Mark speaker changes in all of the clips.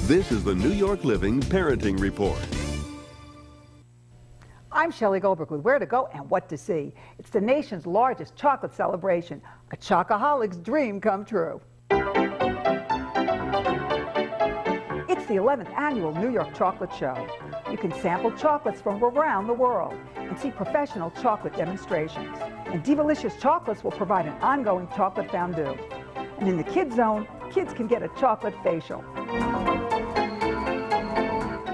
Speaker 1: This is the New York Living Parenting Report.
Speaker 2: I'm Shelley Goldberg with Where to Go and What to See. It's the nation's largest chocolate celebration, a chocoholic's dream come true. It's the 11th annual New York Chocolate Show. You can sample chocolates from around the world and see professional chocolate demonstrations. And Divalicious Chocolates will provide an ongoing chocolate fondue. And in the Kids Zone, kids can get a chocolate facial.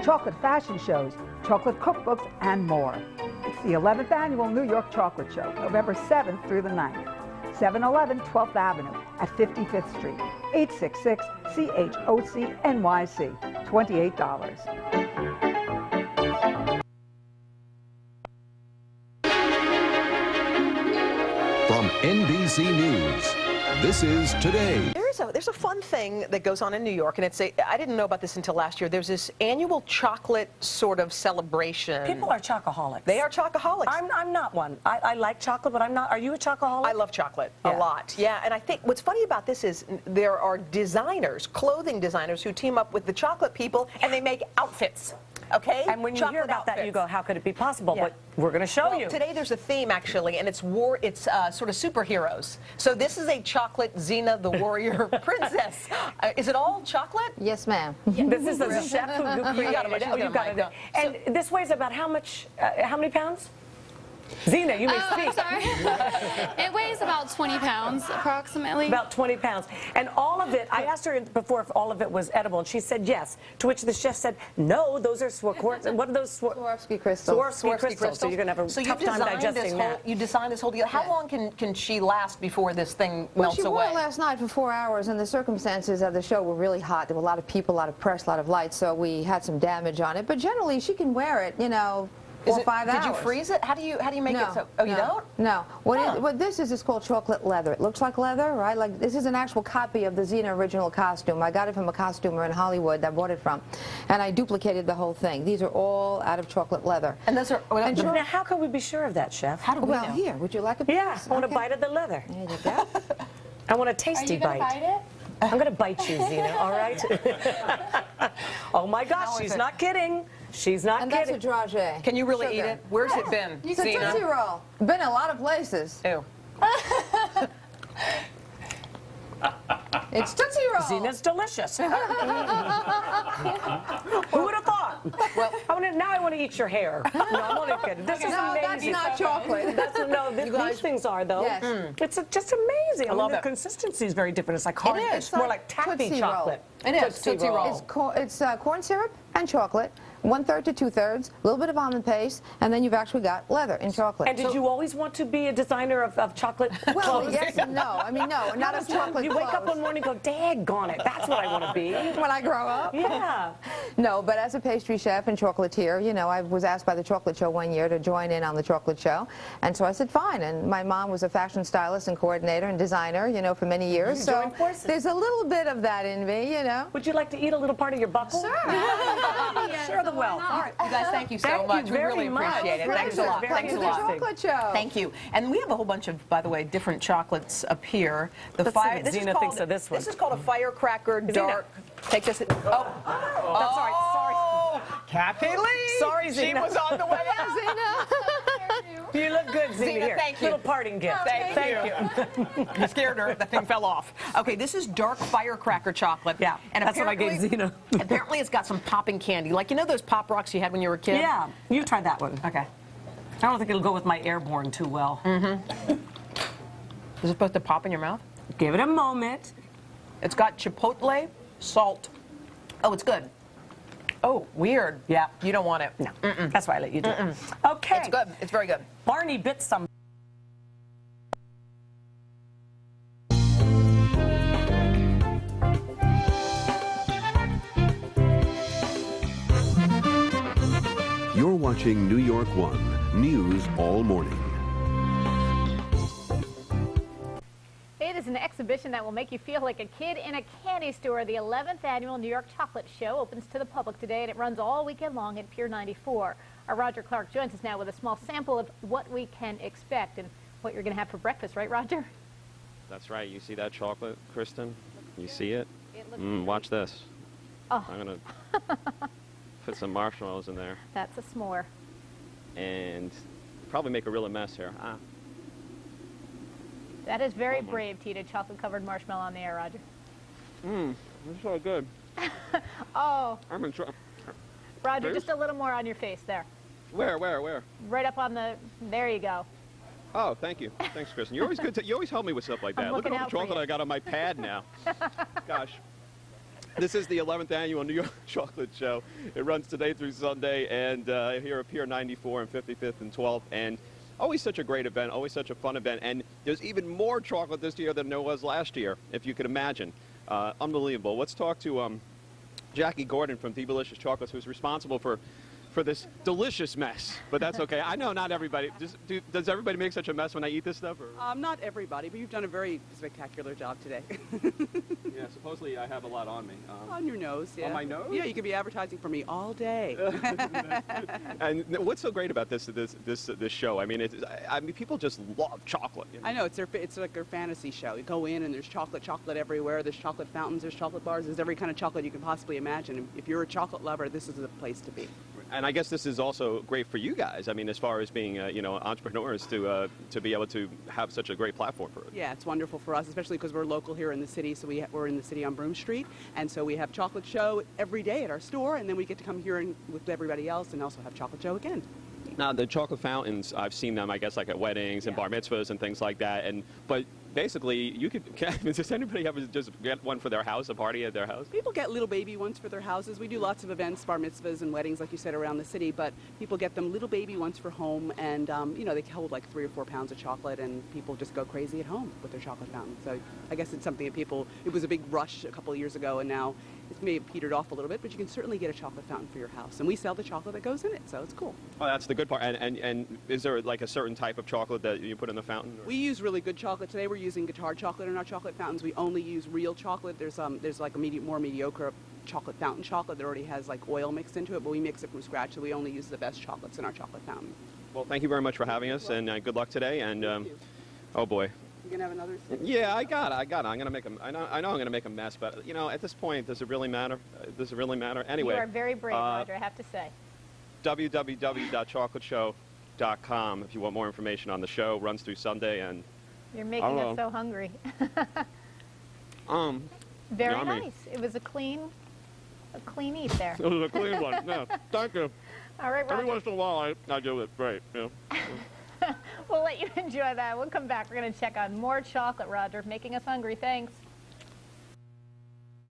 Speaker 2: Chocolate fashion shows, chocolate cookbooks, and more. It's the 11th annual New York Chocolate Show, November 7th through the 9th. 711 12th Avenue at 55th Street, 866-CHOC-NYC, $28.
Speaker 1: From NBC News, this is Today.
Speaker 3: There's a fun thing that goes on in New York, and I didn't know about this until last year. There's this annual chocolate sort of celebration.
Speaker 4: People are chocoholics.
Speaker 3: They are chocoholics.
Speaker 4: I'm not one. I like chocolate, but I'm not. Are you a chocoholic?
Speaker 3: I love chocolate a lot. Yeah, and I think what's funny about this is there are designers, clothing designers, who team up with the chocolate people, and they make outfits. Okay?
Speaker 4: And when you hear about that, you go, how could it be possible? Yeah. But we're going to show you.
Speaker 3: Today there's a theme, actually, and it's sort of superheroes. So this is a chocolate Xena the Warrior Princess. Is it all chocolate?
Speaker 5: Yes, ma'am.
Speaker 4: Yeah. This is the chef who created it.
Speaker 3: You got it.
Speaker 4: And this weighs about how much? How many pounds? Xena, you may speak.
Speaker 6: Sorry. It weighs about 20 pounds, approximately.
Speaker 4: About 20 pounds. And all of it, I asked her before if all of it was edible, and she said yes. To which the chef said, no, those are what are those?
Speaker 5: Swarovski crystals.
Speaker 4: Swarovski crystals. So you're going to have a tough time digesting that.
Speaker 3: You designed this whole deal. How long can she last before this thing melts away?
Speaker 5: She wore it last night for 4 hours, and the circumstances of the show were really hot. There were a lot of people, a lot of press, a lot of lights, so we had some damage on it. But generally, she can wear it, you know, 4 or 5 hours.
Speaker 3: Did you freeze it? How do you make it so? Oh, you don't?
Speaker 5: No. What this is called chocolate leather. It looks like leather, right? Like this is an actual copy of the Xena original costume. I got it from a costumer in Hollywood that I bought it from, and I duplicated the whole thing. These are all out of chocolate leather.
Speaker 3: And those are.
Speaker 4: Now, how can we be sure of that, Chef?
Speaker 3: How do we know?
Speaker 5: Well, here, would you like a piece?
Speaker 4: Yeah, I want a bite of the leather.
Speaker 5: There you go.
Speaker 4: I want a tasty bite.
Speaker 6: Are you gonna bite it?
Speaker 4: I'm going to bite you, Xena, all right? Oh, my gosh, she's not kidding. She's not kidding.
Speaker 5: And that's a dragée.
Speaker 3: Can you really eat it? Where's it been,
Speaker 5: It's a Tootsie Roll. Been a lot of places.
Speaker 3: Ew.
Speaker 5: It's Tootsie Roll.
Speaker 4: Xena's delicious. Who would have thought? Well, now I want to eat your hair. No, I'm only kidding. This is amazing.
Speaker 5: That's not chocolate.
Speaker 4: These things are, though.
Speaker 5: Yes.
Speaker 4: It's just amazing.
Speaker 3: I love
Speaker 4: the
Speaker 3: it.
Speaker 4: consistency is very different. It's like hard. It's more like taffy
Speaker 5: Tootsie
Speaker 4: chocolate.
Speaker 5: Roll.
Speaker 3: It is Tootsie Roll.
Speaker 5: It's corn syrup and chocolate, 1/3 to 2/3, a little bit of almond paste, and then you've actually got leather in chocolate.
Speaker 4: And did you always want to be a designer of chocolate
Speaker 5: Well,
Speaker 4: clothes?
Speaker 5: yes and no. I mean, no, not of chocolate
Speaker 4: You wake up one morning and go, daggone it, that's what I want to be.
Speaker 5: when I grow up.
Speaker 4: Yeah.
Speaker 5: No, but as a pastry chef and chocolatier, you know, I was asked by the Chocolate Show one year to join in on the Chocolate Show, and so I said fine. And my mom was a fashion stylist and coordinator and designer, you know, for many years. So there's a little bit of that in me, you know.
Speaker 4: Would you like to eat a little part of your buckle?
Speaker 5: Sure.
Speaker 4: Share the wealth.
Speaker 3: All right, you guys, thank you so much. We really appreciate it. Thanks a lot.
Speaker 5: Thanks to the Chocolate Show.
Speaker 3: Thank you. And we have a whole bunch of, by the way, different chocolates up here.
Speaker 4: Let's see what Xena thinks of this one.
Speaker 3: This is called a firecracker dark. Take this.
Speaker 4: Sorry.
Speaker 3: Kathy Lee.
Speaker 4: Sorry, Xena.
Speaker 3: She was on the way out.
Speaker 4: You look good, Xena. Here.
Speaker 3: Thank you.
Speaker 4: Little parting gift.
Speaker 3: Thank you. You scared her. The thing fell off. Okay, this is dark firecracker chocolate.
Speaker 4: Yeah,
Speaker 3: and
Speaker 4: that's what I gave Xena.
Speaker 3: Apparently, it's got some popping candy. Like, you know those Pop Rocks you had when you were a kid?
Speaker 4: Yeah, you try that one.
Speaker 3: Okay.
Speaker 4: I don't think it'll go with my airborne too well.
Speaker 3: Is it supposed to pop in your mouth?
Speaker 4: Give it a moment.
Speaker 3: It's got chipotle, salt. Oh, it's good. Oh, weird.
Speaker 4: Yeah.
Speaker 3: You don't want it.
Speaker 4: No. That's why I let you do it. Okay.
Speaker 3: It's good. It's very good.
Speaker 4: Barney bit some.
Speaker 1: You're watching New York One News all morning.
Speaker 7: It is an exhibition that will make you feel like a kid in a candy store. The 11th annual New York Chocolate Show opens to the public today, and it runs all weekend long at Pier 94. Our Roger Clark joins us now with a small sample of what we can expect and what you're going to have for breakfast, right, Roger?
Speaker 8: That's right. You see that chocolate, Kristen? You see it?
Speaker 7: It looks
Speaker 8: Watch this.
Speaker 7: Oh.
Speaker 8: I'm going to put some marshmallows in there
Speaker 7: That's a s'more.
Speaker 8: and probably make a real mess here.
Speaker 7: That is very
Speaker 8: Oh, my.
Speaker 7: brave to eat a chocolate-covered marshmallow on the air, Roger.
Speaker 8: It's so good.
Speaker 7: Oh,
Speaker 8: I'm in trouble.
Speaker 7: Roger,
Speaker 8: Face?
Speaker 7: just a little more on your face there.
Speaker 8: Where?
Speaker 7: Right up on the, there you go.
Speaker 8: Oh, thank you. Thanks, Kristen. You're always good. You always help me with stuff like that.
Speaker 7: I'm
Speaker 8: Look at
Speaker 7: looking
Speaker 8: all the
Speaker 7: out for
Speaker 8: chocolate
Speaker 7: you.
Speaker 8: I got on my pad now. Gosh. This is the 11th annual New York Chocolate Show. It runs today through Sunday, and here at Pier 94 and 55th and 12th. And always such a great event, always such a fun event. And there's even more chocolate this year than there was last year, if you could imagine. Unbelievable. Let's talk to Jackie Gordon from Delicious Chocolates, who's responsible for this delicious mess. But that's okay. I know not everybody. Does everybody make such a mess when I eat this stuff? Or?
Speaker 9: Not everybody, but you've done a very spectacular job today.
Speaker 8: Yeah, supposedly I have a lot on me.
Speaker 9: On your nose, yeah.
Speaker 8: On my nose?
Speaker 9: Yeah, you could be advertising for me all day.
Speaker 8: And what's so great about this show? I mean, people just love chocolate. You know?
Speaker 9: I know, it's like their fantasy show. You go in and there's chocolate everywhere. There's chocolate fountains, there's chocolate bars, there's every kind of chocolate you can possibly imagine. If you're a chocolate lover, this is the place to be.
Speaker 8: And I guess this is also great for you guys. I mean, as far as being, entrepreneurs to be able to have such a great platform for it.
Speaker 9: Yeah, it's wonderful for us, especially because we're local here in the city. So we're in the city on Broome Street, and so we have chocolate show every day at our store, and then we get to come here and with everybody else, and also have chocolate show again.
Speaker 8: Now, the chocolate fountains, I've seen them, I guess, like at weddings and bar mitzvahs and things like that. But basically, you could. Does anybody ever just get one for their house, a party at their house?
Speaker 9: People get little baby ones for their houses. We do lots of events, bar mitzvahs and weddings, like you said, around the city. But people get them little baby ones for home, and they hold like 3 or 4 pounds of chocolate, and people just go crazy at home with their chocolate fountain. So I guess it's something that people. It was a big rush a couple of years ago, and now it may have petered off a little bit. But you can certainly get a chocolate fountain for your house, and we sell the chocolate that goes in it, so it's cool.
Speaker 8: Oh, that's the good part. And is there like a certain type of chocolate that you put in the fountain? Or?
Speaker 9: We use really good chocolate. Today we're using Guittard chocolate in our chocolate fountains. We only use real chocolate. There's like a more mediocre chocolate fountain chocolate that already has like oil mixed into it, but we mix it from scratch, so we only use the best chocolates in our chocolate fountain.
Speaker 8: Well, thank you very much for having us, and good luck today. And oh boy.
Speaker 9: You gonna have another sip?
Speaker 8: Yeah, I got it. I'm gonna make I know I'm gonna make a mess, but at this point, does it really matter? Does it really matter? Anyway.
Speaker 7: You are very brave, Roger, I have to say.
Speaker 8: www.chocolateshow.com if you want more information on the show. Runs through Sunday, and
Speaker 7: you're making us so hungry. Very
Speaker 8: yummy.
Speaker 7: nice. It was a clean eat there.
Speaker 8: It was a clean one. Yeah, thank you.
Speaker 7: All right, Roger.
Speaker 8: Every once in a while, I do it great. Yeah.
Speaker 7: We'll let you enjoy that. We'll come back. We're going to check on more chocolate, Roger, making us hungry. Thanks.